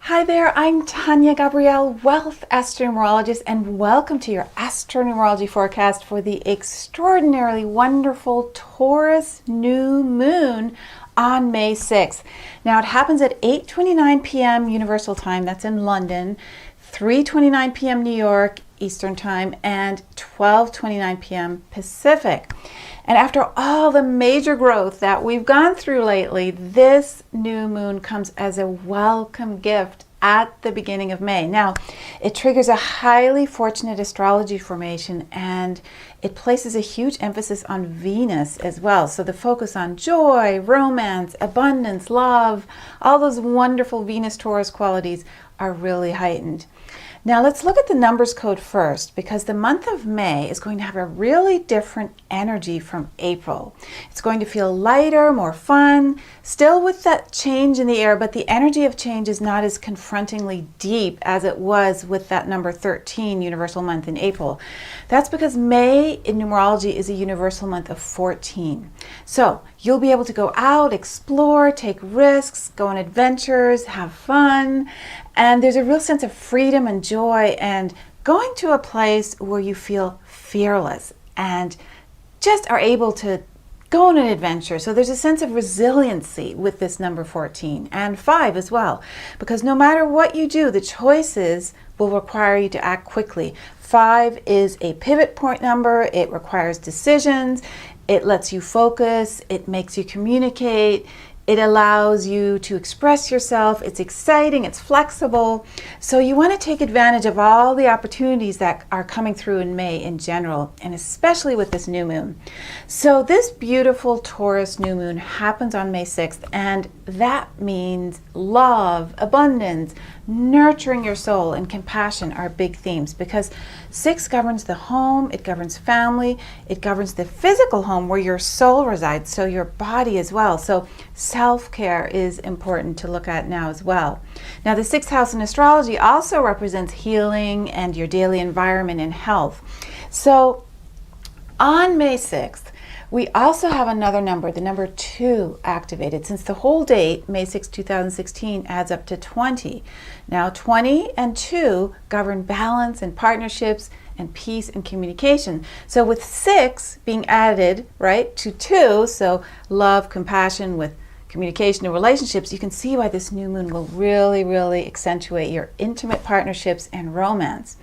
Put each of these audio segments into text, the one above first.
Hi there, I'm Tania Gabrielle, Wealth Astro-Numerologist, and welcome to your Astro-Numerology forecast for the extraordinarily wonderful Taurus New Moon on May 6th. Now it happens at 8:29 p.m. Universal Time, that's in London, 3:29 p.m. New York Eastern Time, and 12:29 p.m. Pacific. And after all the major growth that we've gone through lately, this new moon comes as a welcome gift at the beginning of May. Now, it triggers a highly fortunate astrology formation, and it places a huge emphasis on Venus as well. So the focus on joy, romance, abundance, love, all those wonderful Venus-Taurus qualities are really heightened. Now let's look at the numbers code first, because the month of May is going to have a really different energy from April. It's going to feel lighter, more fun, still with that change in the air, but the energy of change is not as confrontingly deep as it was with that number 13 universal month in April. That's because May in numerology is a universal month of 14. So you'll be able to go out, explore, take risks, go on adventures, have fun, and there's a real sense of freedom and joy and going to a place where you feel fearless and just are able to go on an adventure. So there's a sense of resiliency with this number 14 and 5 as well, because no matter what you do, the choices will require you to act quickly. 5 is a pivot point number. It requires decisions. It lets you focus. It makes you communicate. It allows you to express yourself. It's exciting, it's flexible. So you want to take advantage of all the opportunities that are coming through in May in general, and especially with this new moon. So this beautiful Taurus new moon happens on May 6th, and that means love, abundance, nurturing your soul, and compassion are big themes, because 6 governs the home, it governs family, it governs the physical home where your soul resides, so your body as well. So self-care is important to look at now as well. Now the 6th house in astrology also represents healing and your daily environment and health. So on May 6th, we also have another number, the number 2, activated, since the whole date, May 6, 2016, adds up to 20. Now 20 and 2 govern balance and partnerships and peace and communication. So with 6 being added, right, to 2, so love, compassion with communication and relationships, you can see why this new moon will really, really accentuate your intimate partnerships and romance.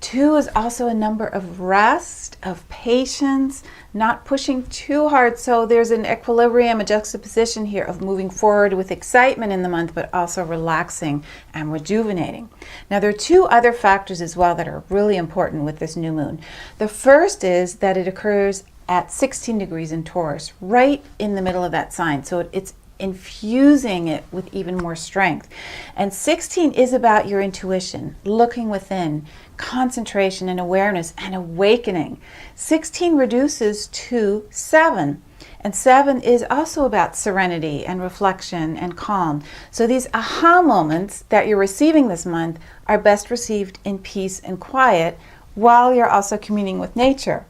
2 is also a number of rest, of patience, not pushing too hard. So there's an equilibrium, a juxtaposition here of moving forward with excitement in the month, but also relaxing and rejuvenating. Now there are 2 other factors as well that are really important with this new moon. The first is that it occurs at 16 degrees in Taurus, right in the middle of that sign. So it's infusing it with even more strength. And 16 is about your intuition, looking within, concentration and awareness and awakening. 16 reduces to 7. And 7 is also about serenity and reflection and calm. So these aha moments that you're receiving this month are best received in peace and quiet while you're also communing with nature.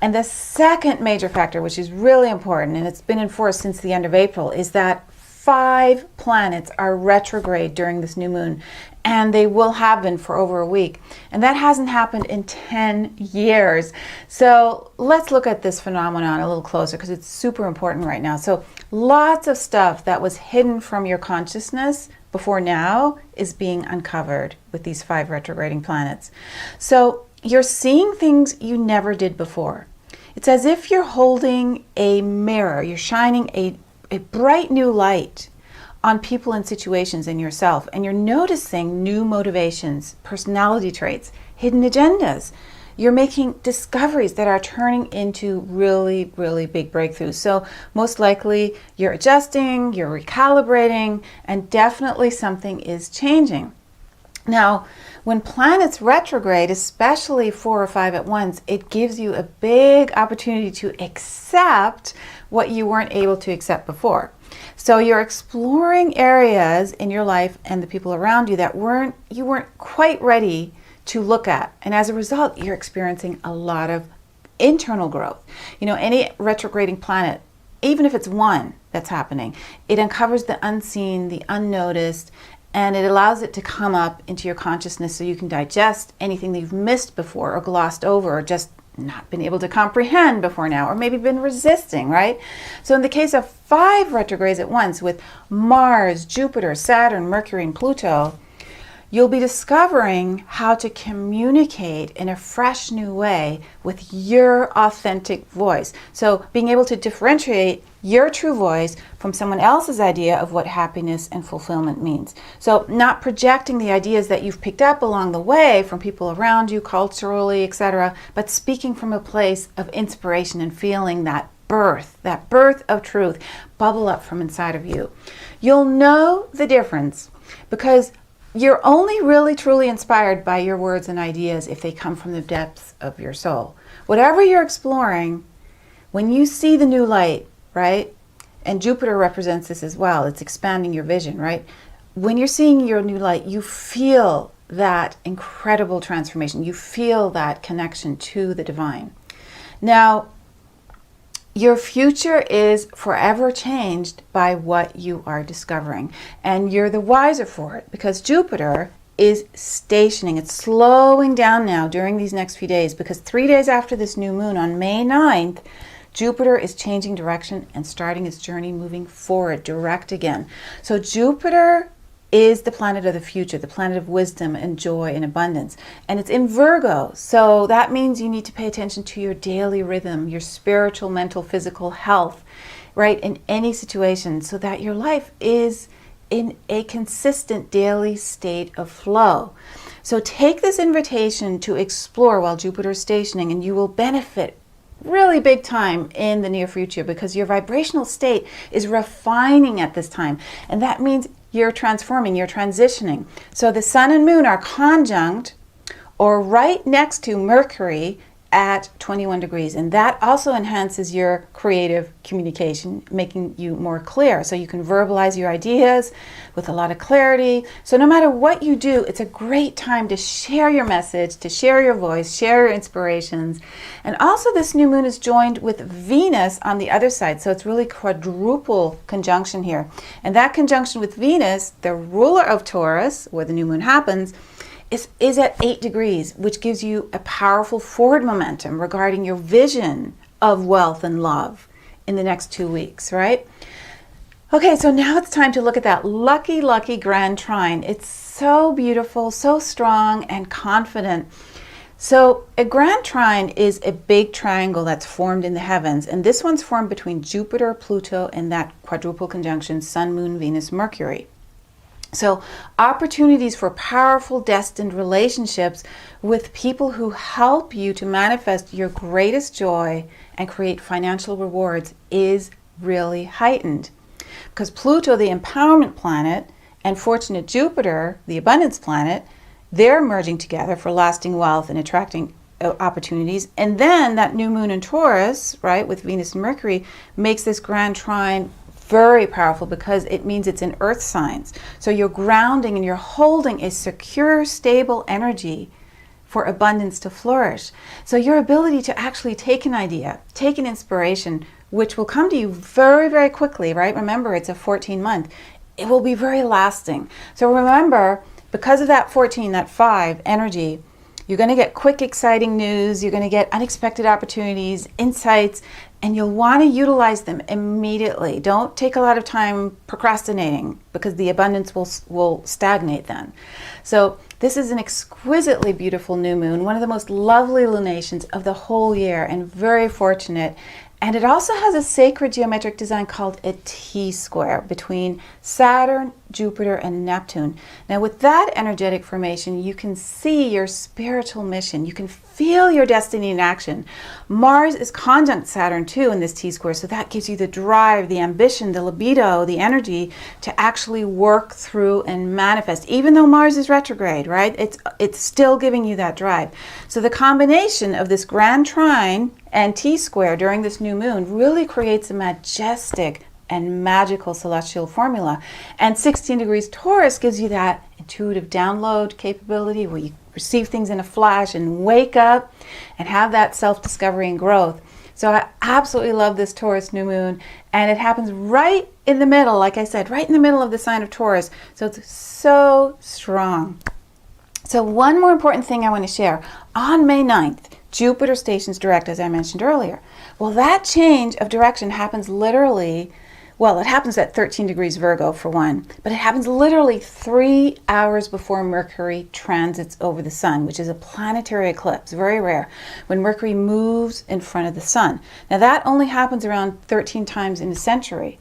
And the second major factor, which is really important, and it's been in force since the end of April, is that 5 planets are retrograde during this new moon, and they will have been for over a week. And that hasn't happened in 10 years. So let's look at this phenomenon a little closer, because it's super important right now. So lots of stuff that was hidden from your consciousness before now is being uncovered with these 5 retrograding planets. So you're seeing things you never did before. It's as if you're holding a mirror. You're shining a bright new light on people and situations in yourself, and you're noticing new motivations, personality traits, hidden agendas. You're making discoveries that are turning into really, really big breakthroughs. So most likely you're adjusting, you're recalibrating, and definitely something is changing. Now, when planets retrograde, especially 4 or 5 at once, it gives you a big opportunity to accept what you weren't able to accept before. So you're exploring areas in your life and the people around you that you weren't quite ready to look at. And as a result, you're experiencing a lot of internal growth. You know, any retrograding planet, even if it's one that's happening, it uncovers the unseen, the unnoticed, and it allows it to come up into your consciousness so you can digest anything that you've missed before or glossed over or just not been able to comprehend before now, or maybe been resisting, right? So in the case of 5 retrogrades at once with Mars, Jupiter, Saturn, Mercury, and Pluto, you'll be discovering how to communicate in a fresh new way with your authentic voice. So being able to differentiate your true voice from someone else's idea of what happiness and fulfillment means. So not projecting the ideas that you've picked up along the way from people around you, culturally, etc., but speaking from a place of inspiration and feeling that birth of truth bubble up from inside of you. You'll know the difference because you're only really truly inspired by your words and ideas if they come from the depths of your soul. Whatever you're exploring, when you see the new light, right? And Jupiter represents this as well. It's expanding your vision, right? When you're seeing your new light, you feel that incredible transformation. You feel that connection to the divine. Now, your future is forever changed by what you are discovering. And you're the wiser for it because Jupiter is stationing. It's slowing down now during these next few days because 3 days after this new moon on May 9th, Jupiter is changing direction and starting its journey moving forward, direct again. So Jupiter is the planet of the future, the planet of wisdom and joy and abundance. And it's in Virgo. So that means you need to pay attention to your daily rhythm, your spiritual, mental, physical health, right? In any situation so that your life is in a consistent daily state of flow. So take this invitation to explore while Jupiter is stationing and you will benefit really big time in the near future because your vibrational state is refining at this time. And that means you're transforming, you're transitioning. So the sun and moon are conjunct or right next to Mercury at 21 degrees. And that also enhances your creative communication, making you more clear. So you can verbalize your ideas with a lot of clarity. So no matter what you do, it's a great time to share your message, to share your voice, share your inspirations. And also this new moon is joined with Venus on the other side. So it's really quadruple conjunction here. And that conjunction with Venus, the ruler of Taurus, where the new moon happens, is at 8 degrees, which gives you a powerful forward momentum regarding your vision of wealth and love in the next 2 weeks, right? Okay, so now it's time to look at that lucky, lucky grand trine. It's so beautiful, so strong and confident. So a grand trine is a big triangle that's formed in the heavens, and this one's formed between Jupiter, Pluto, and that quadruple conjunction, Sun, Moon, Venus, Mercury. So opportunities for powerful destined relationships with people who help you to manifest your greatest joy and create financial rewards is really heightened. Because Pluto, the empowerment planet, and fortunate Jupiter, the abundance planet, they're merging together for lasting wealth and attracting opportunities. And then that new moon in Taurus, right, with Venus and Mercury, makes this grand trine very powerful because it means it's in earth signs. So you're grounding and you're holding a secure, stable energy for abundance to flourish. So your ability to actually take an idea, take an inspiration, which will come to you very, very quickly, right? Remember, it's a 14-month. It will be very lasting. So remember, because of that 14, that 5 energy, you're going to get quick, exciting news. You're going to get unexpected opportunities, insights, and you'll want to utilize them immediately. Don't take a lot of time procrastinating because the abundance will stagnate then. So this is an exquisitely beautiful new moon, one of the most lovely lunations of the whole year, and very fortunate. And it also has a sacred geometric design called a T-square between Saturn, Jupiter, and Neptune. Now with that energetic formation, you can see your spiritual mission. You can feel your destiny in action. Mars is conjunct Saturn too in this T-square, so that gives you the drive, the ambition, the libido, the energy to actually work through and manifest. Even though Mars is retrograde, right? It's still giving you that drive. So the combination of this grand trine and T-square during this new moon really creates a majestic and magical celestial formula. And 16 degrees Taurus gives you that intuitive download capability where you receive things in a flash and wake up and have that self-discovery and growth. So I absolutely love this Taurus new moon, and it happens right in the middle, like I said, right in the middle of the sign of Taurus. So it's so strong. So one more important thing I want to share. On May 9th, Jupiter stations direct, as I mentioned earlier. Well, that change of direction happens literally, well, it happens at 13 degrees Virgo for one, but it happens literally 3 hours before Mercury transits over the sun, which is a planetary eclipse, very rare, when Mercury moves in front of the sun. Now that only happens around 13 times in a century.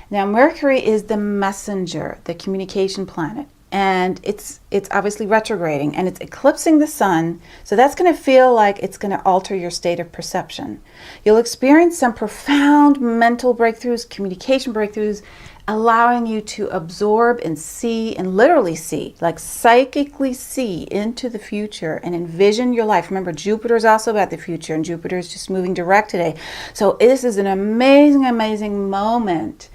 Now Mercury is the messenger, the communication planet. And it's obviously retrograding and it's eclipsing the sun. So that's going to feel like it's going to alter your state of perception. You'll experience some profound mental breakthroughs, communication breakthroughs, allowing you to absorb and see and literally see, like psychically see into the future and envision your life. Remember, Jupiter is also about the future and Jupiter is just moving direct today. So this is an amazing, amazing moment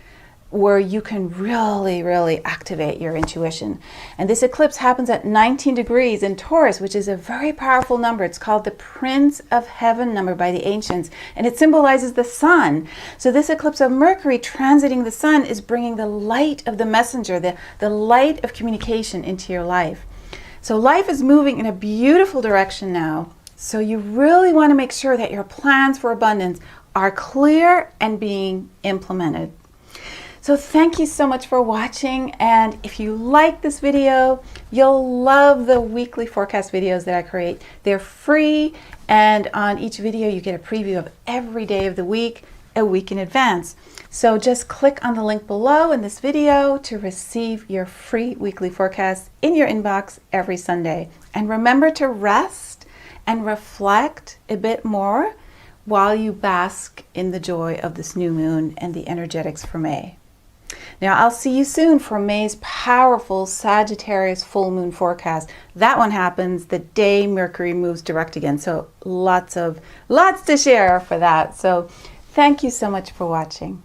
where you can really, really activate your intuition. And this eclipse happens at 19 degrees in Taurus, which is a very powerful number. It's called the Prince of Heaven number by the ancients, and it symbolizes the sun. So this eclipse of Mercury transiting the sun is bringing the light of the messenger, the light of communication into your life. So life is moving in a beautiful direction now. So you really want to make sure that your plans for abundance are clear and being implemented. So thank you so much for watching, and if you like this video, you'll love the weekly forecast videos that I create. They're free, and on each video you get a preview of every day of the week, a week in advance. So just click on the link below in this video to receive your free weekly forecast in your inbox every Sunday. And remember to rest and reflect a bit more while you bask in the joy of this new moon and the energetics for May. Now, I'll see you soon for May's powerful Sagittarius full moon forecast. That one happens the day Mercury moves direct again. So lots to share for that. So thank you so much for watching.